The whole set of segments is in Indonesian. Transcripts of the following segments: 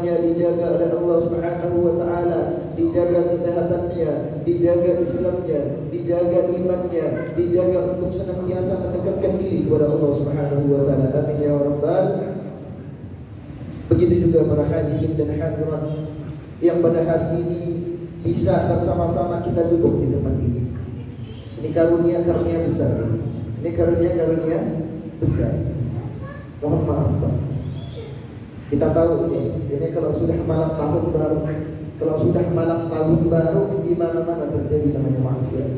imannya dijaga oleh Allah Subhanahu wa taala, dijaga kesehatannya, dijaga Islamnya, dijaga imannya, dijaga untuk senantiasa mendekatkan diri kepada Allah Subhanahu wa taala. Amin ya rabbal. Begitu juga para hadirin dan hadirat yang pada hari ini bisa bersama-sama kita duduk di tempat ini. Ini karunia-karunia besar. Ini karunia-karunia besar. Mohon maaf Pak. Kita tahu ini kalau sudah malam tahun baru, di mana-mana terjadi namanya maksiat.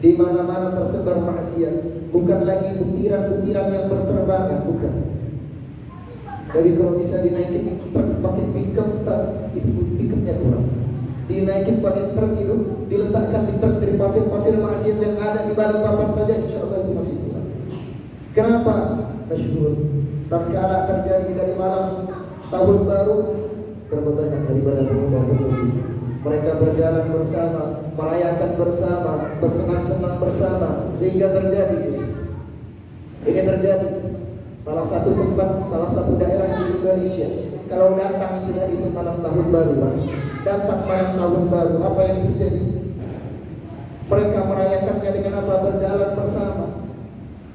Di mana-mana tersebar maksiat. Bukan lagi butiran-butiran yang berterbangan, bukan. Jadi kalau bisa dinaikin truk pakai pickup, itu pickupnya kurang. Dinaikin pakai truk itu, diletakkan di truk dari pasir-pasir maksiat yang ada di Balikpapan saja, insya Allah itu masih kurang. Kenapa? Masyhur. Tatkala terjadi dari malam tahun baru, berapa banyak daripada pemuda terjadi. Mereka berjalan bersama, merayakan bersama, bersenang-senang bersama, sehingga terjadi ini terjadi. Salah satu tempat, salah satu daerah di Indonesia, kalau datang sudah itu malam tahun baru, datang malam tahun baru, apa yang terjadi? Mereka merayakannya dengan apa? Berjalan bersama.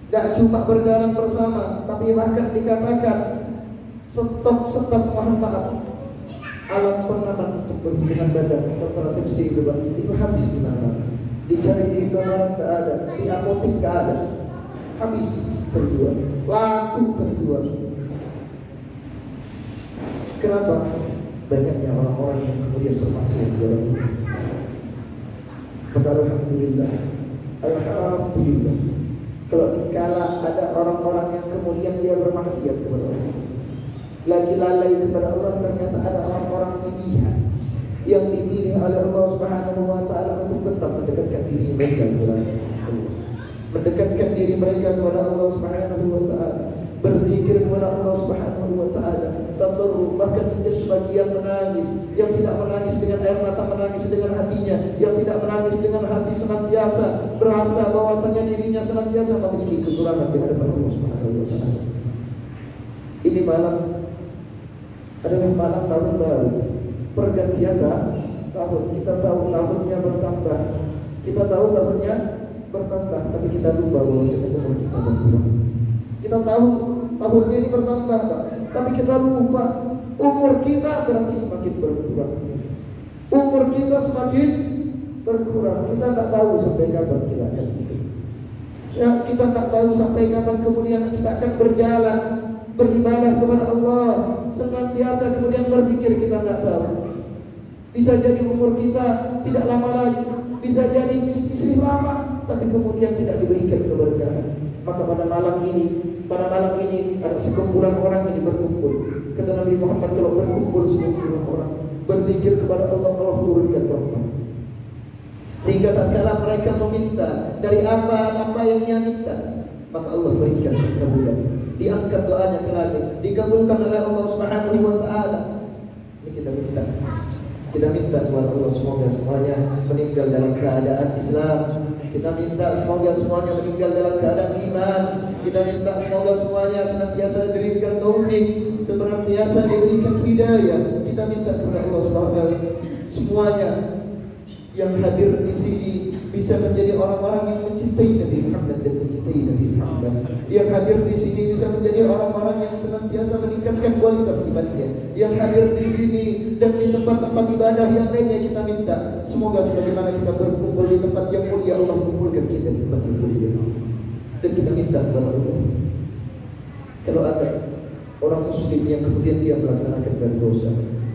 Gak cuma berjalan bersama, tapi bahkan dikatakan stok mohon maaf, alat pengaman untuk berhubungan badan, kontrasepsi itu habis di mana? Dicari di Indomaret tak ada, di apotek tak ada, habis terjual, laku terjual. Kenapa? Banyaknya orang-orang yang kemudian bermaksiat dalam ini. Maka alhamdulillah, alhamdulillah. Kalau dikala ada orang-orang yang kemudian dia bermaksiat kepada Allah, lagi lalai kepada Allah, ternyata ada orang-orang pilihan yang dipilih oleh Allah Subhanahu wa taala untuk tetap mendekatkan diri mereka kepada Allah. Mendekatkan diri mereka kepada Allah Subhanahu wa taala, berzikir kepada Allah Subhanahu wa taala, tadarruf, bahkan mungkin sebagian menangis, yang tidak menangis dengan air mata, menangis dengan hatinya, yang tidak menangis dengan hati senantiasa berasa bahwasanya dirinya senantiasa memiliki kekurangan di hadapan Allah Subhanahu wa taala. Ini malam adalah malam tahun baru, pergantian tahun. Kita tahu tahunnya bertambah, kita tahu tahunnya bertambah, tapi kita lupa bahwasanya umur kita berkurang. Kita tahu tahunnya ini bertambah, Pak, tapi kita lupa umur kita berarti semakin berkurang. Umur kita semakin berkurang. Kita tidak tahu sampai kapan kita akan hidup. Kita tidak tahu sampai kapan kemudian kita akan berjalan beribadah kepada Allah, senantiasa kemudian berzikir, kita tidak tahu. Bisa jadi umur kita tidak lama lagi, bisa jadi masih lama, tapi kemudian tidak diberikan keberkahan. Maka pada malam ini ada sekumpulan orang ini berkumpul. Kata Nabi Muhammad, kalau berkumpul sekumpulan orang berzikir kepada Allah, Allah turunkan rahmat. Sehingga tatkala mereka meminta dari apa yang ia minta, maka Allah berikan kemudian. Diangkat doanya ke langit, dikabulkan oleh Allah Subhanahu wa taala. Ini kita minta kepada Allah, semoga semuanya meninggal dalam keadaan Islam. Kita minta semoga semuanya meninggal dalam keadaan iman. Kita minta semoga semuanya senantiasa diberikan taufik, senantiasa diberikan hidayah. Kita minta kepada Allah Subhanahu wa taala semuanya yang hadir di sini bisa menjadi orang-orang yang mencintai Nabi Muhammad dan mencintai Nabi Muhammad. Yang hadir di sini bisa menjadi orang-orang yang senantiasa meningkatkan kualitas imannya. Yang hadir di sini dan di tempat-tempat ibadah yang lainnya, kita minta semoga sebagaimana kita berkumpul di tempat yang mulia, Allah kumpulkan kita di tempat yang mulia. Dan kita minta kepada Allah, kalau ada orang muslim yang kemudian dia melaksanakan dari dosa,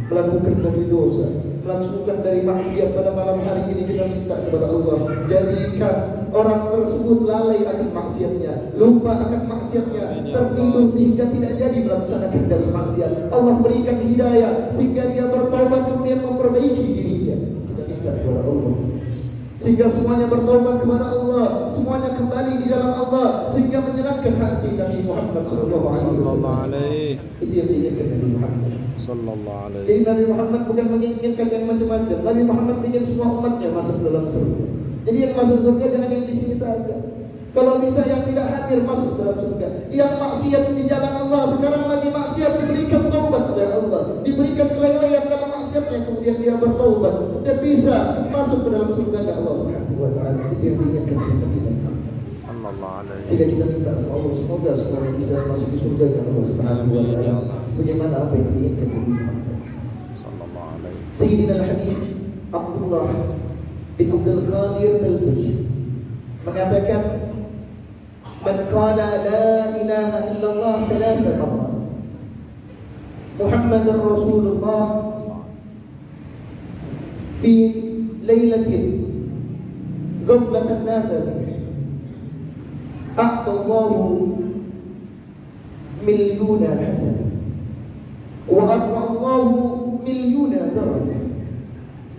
melakukan dari dosa, melangsungkan dari maksiat pada malam hari ini, kita minta kepada Allah, jadikan orang tersebut lalai akan maksiatnya, lupa akan maksiatnya, tertidur sehingga tidak jadi melaksanakan dari maksiat. Allah berikan hidayah sehingga dia bertobat kemudian memperbaiki dirinya. Kita minta kepada Allah sehingga semuanya bertobat kepada Allah, semuanya kembali di jalan Allah, sehingga menyenangkan hati Nabi Muhammad sallallahu alaihi wasallam. Itu yang diinginkan Nabi Muhammad sallallahu alaihi. Jadi Nabi Muhammad bukan menginginkan yang macam-macam. Nabi Muhammad ingin semua umatnya masuk dalam surga. Jadi yang masuk surga jangan yang di sini saja. Kalau bisa yang tidak hadir masuk dalam surga. Yang maksiat di jalan Allah, sekarang lagi maksiat, diberikan taubat oleh Allah, diberikan kelayakan bisa masuk ke dalam surga Allah Subhanahu wa taala. Itu yang diingatkan kepada kita. Sehingga kita minta sama Allah, semoga semua bisa masuk di surga Allah Subhanahu wa taala. Sebagaimana apa yang diinginkan Nabi Muhammad sallallahu alaihi wasallam. Sayyidina al-Habib Abdullah bin Abdul Qadir Al-Fajr mengatakan, "Man qala la ilaha illallah thalatha marrat Muhammadur Rasulullah fi lailatin qablatan nas a'tallahu milyuna hasanah wa arfa'allahu milyuna darajah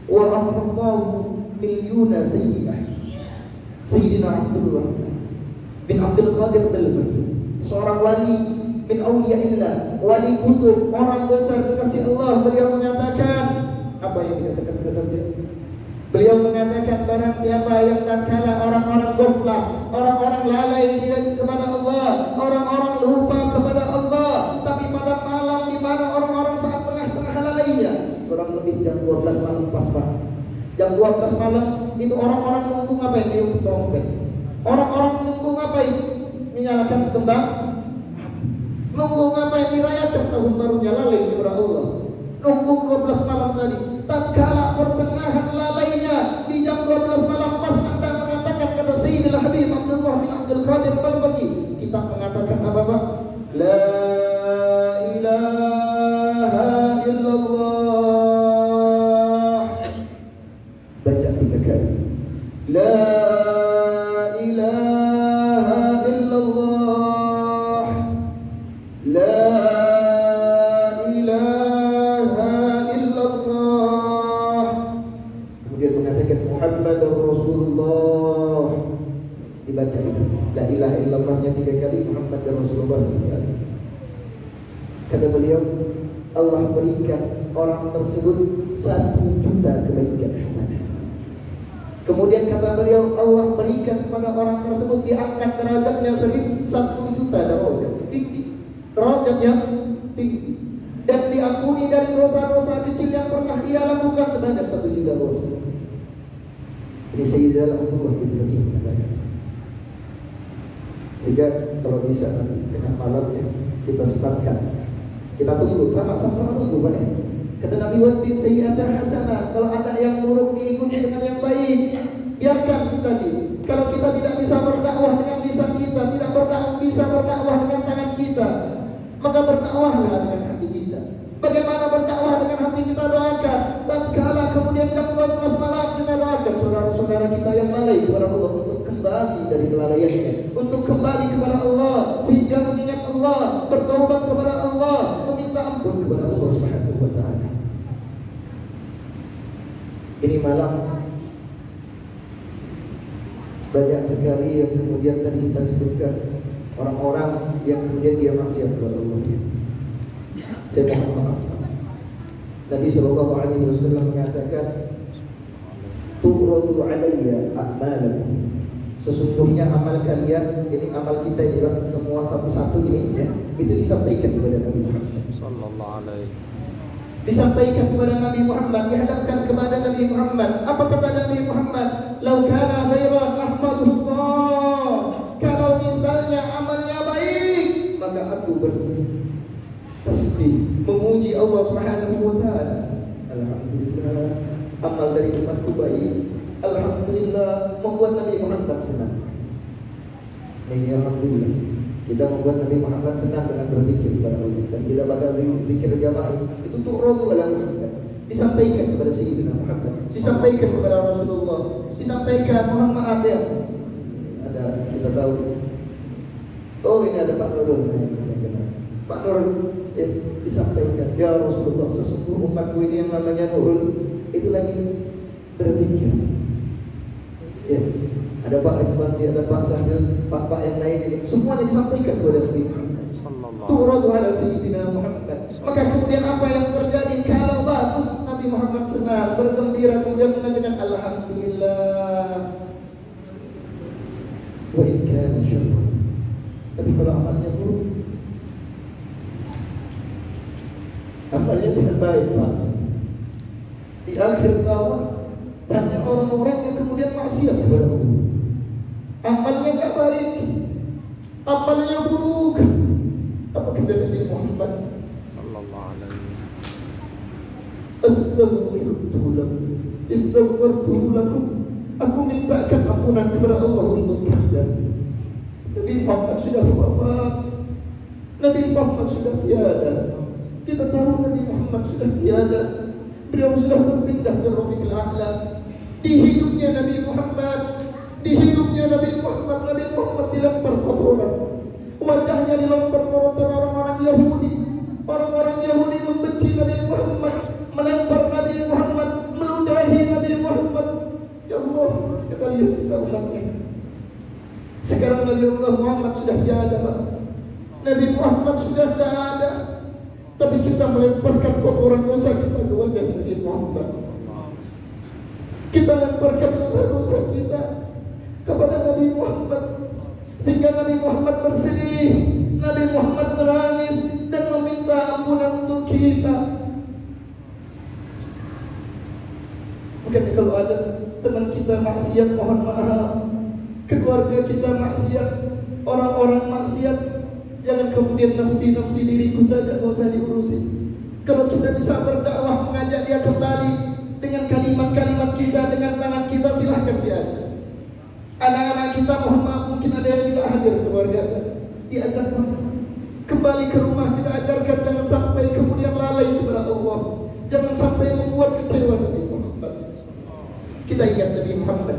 wa arfa'allahu milyuna sayyi'ah." Sayyidina Abdullah bin Abdul Qadir Al-Fajr, seorang wali min awliyaillah, wali kutub, orang besar kekasih Allah. Beliau mengatakan, apa yang dikatakan beliau? Beliau mengatakan, barang siapa yang tatkala orang-orang ghaflah, orang-orang lalai dia kepada Allah, orang-orang lupa kepada Allah, tapi pada malam di mana orang-orang saat tengah-tengah lalainya, kurang lebih jam 12 malam pas Pak. Jam 12 malam itu orang-orang nunggu ngapain? Dia trompet. Orang-orang nunggu ngapain? Menyalakan kembang. Nunggu ngapain? Dirayakan tahun barunya, lalai kepada Allah. Nunggu 12 malam tadi. Tatkala pertengahan lalainya di jam 12 malam pas Anda mengatakan kata Sayyidina Habib Abdullah bin Abdul Qadir Al-Fajr, kita mengatakan apa Pak? La ilaha illallah. Baca 3 kali. La ilaha illallah. La ilaha illallah. Kemudian mengatakan Muhammadur Rasulullah. Dibaca itu. La ilaha illallahnya 3 kali, Muhammadur Rasulullah 1 kali. Kata beliau, Allah berikan orang tersebut 1 juta kebaikan hasanah. Kemudian kata beliau, Allah berikan kepada orang tersebut, diangkat derajatnya 1 juta derajat tinggi, derajat yang tinggi, dan diampuni dari dosa-dosa kecil yang pernah ia lakukan sebanyak 1 juta dosa. Ini Sayyidina Abdullah bin Qadir mengatakan. Sehingga kalau bisa nanti tengah malamnya kita sempatkan, kita tunggu, sama-sama tunggu Pak. Kata Nabi, waddi sayyi'atan hasanah, kalau ada yang buruk diikuti dengan yang baik. Biarkan tadi. Kalau kita tidak bisa berdakwah dengan lisan kita, tidak bisa berdakwah dengan tangan kita, maka berdakwahlah dengan hati kita. Bagaimana berdakwah dengan hati kita? Doakan. Tatkala kemudian jam 12 malam kita doakan saudara-saudara kita yang lalai kepada Allah untuk kembali dari kelalaiannya, untuk kembali kepada Allah, sehingga mengingat Allah, bertaubat kepada Allah, meminta ampun kepada Allah Subhanahu wa taala. Ini malam banyak sekali yang kemudian tadi kita sebutkan, orang-orang yang kemudian dia maksiat kepada Allah. Saya mohon maaf. Nabi sallallahu alaihi wasallam mengatakan, "Tu'radu 'alayya a'malakum." Sesungguhnya amal kalian, ini amal kita ini semua satu-satu ini ya, itu disampaikan kepada Nabi Muhammad sallallahu alaihi. Disampaikan kepada Nabi Muhammad, dihadapkan kepada Nabi Muhammad. Apa kata Nabi Muhammad? "Lau kana khairan ahmadullah." Kalau misalnya amalnya baik, maka aku bertasbih, memuji Allah Subhanahu wa taala. Alhamdulillah, amal dari umatku baik. Alhamdulillah, membuat Nabi Muhammad senang. Ini alhamdulillah, kita membuat Nabi Muhammad senang dengan berzikir kepada Allah. Dan kita bakal berzikir jamaah itu tuh rodu ala Muhammad, disampaikan kepada Sayyidina Muhammad, disampaikan kepada Rasulullah, disampaikan. Mohon maaf ya, ada kita tahu. Oh ini ada Pak Nurul, Pak Nurul ya, disampaikan, ya Rasulullah, sesungguhnya umatku ini yang namanya Nurul itu lagi berzikir. Ya, ada Pak Isbandi, ada Pak Sahril, Pak yang lain ini, semuanya disampaikan kepada Nabi Muhammad. Turadu ala Sayyidina Muhammad. Maka kemudian apa yang terjadi? Kalau bagus, Nabi Muhammad senang, bergembira, kemudian mengatakan Alhamdulillah. Wa in kana syarran. Tapi kalau amalnya buruk, amalnya tidak baik Pak, di akhir tahun Banyak orang-orang yang kemudian maksiat kepada Allah. Amalnya nggak baik, amalnya buruk. Apa kata Nabi Muhammad sallallahu alaihi wasallam? Astaghfiru lakum. Aku mintakan ampunan kepada Allah untuk kalian. Nabi Muhammad sudah wafat. Nabi Muhammad sudah tiada. Kita tahu Nabi Muhammad sudah tiada. Beliau sudah berpindah ke Rafiqul A'la. Di hidupnya Nabi Muhammad, Nabi Muhammad dilempar kotoran. Wajahnya dilempar kotoran orang-orang Yahudi. Orang-orang Yahudi membenci Nabi Muhammad, melempar Nabi Muhammad, meludahi Nabi Muhammad. Ya Allah, kita lihat kita ulangnya. Sekarang Nabi Muhammad sudah tiada, Pak. Nabi Muhammad sudah tidak ada. Tapi kita melemparkan kotoran dosa kita ke wajah Nabi Muhammad. Kita lemparkan dosa-dosa kita kepada Nabi Muhammad, sehingga Nabi Muhammad bersedih, Nabi Muhammad menangis dan meminta ampunan untuk kita. Mungkin kalau ada teman kita maksiat, mohon maaf. Keluarga kita maksiat, orang-orang maksiat, jangan kemudian nafsi diriku saja, gak usah diurusi. Kalau kita bisa berdakwah, mengajak dia kembali dengan kalimat-kalimat kita, dengan tangan kita, silahkan diajak. Anak-anak kita, mohon maaf, mungkin ada yang tidak hadir keluarga, diajak kembali ke rumah, kita ajarkan jangan sampai kemudian lalai kepada Allah, jangan sampai membuat kecewa Nabi Muhammad. Kita ingat Nabi Muhammad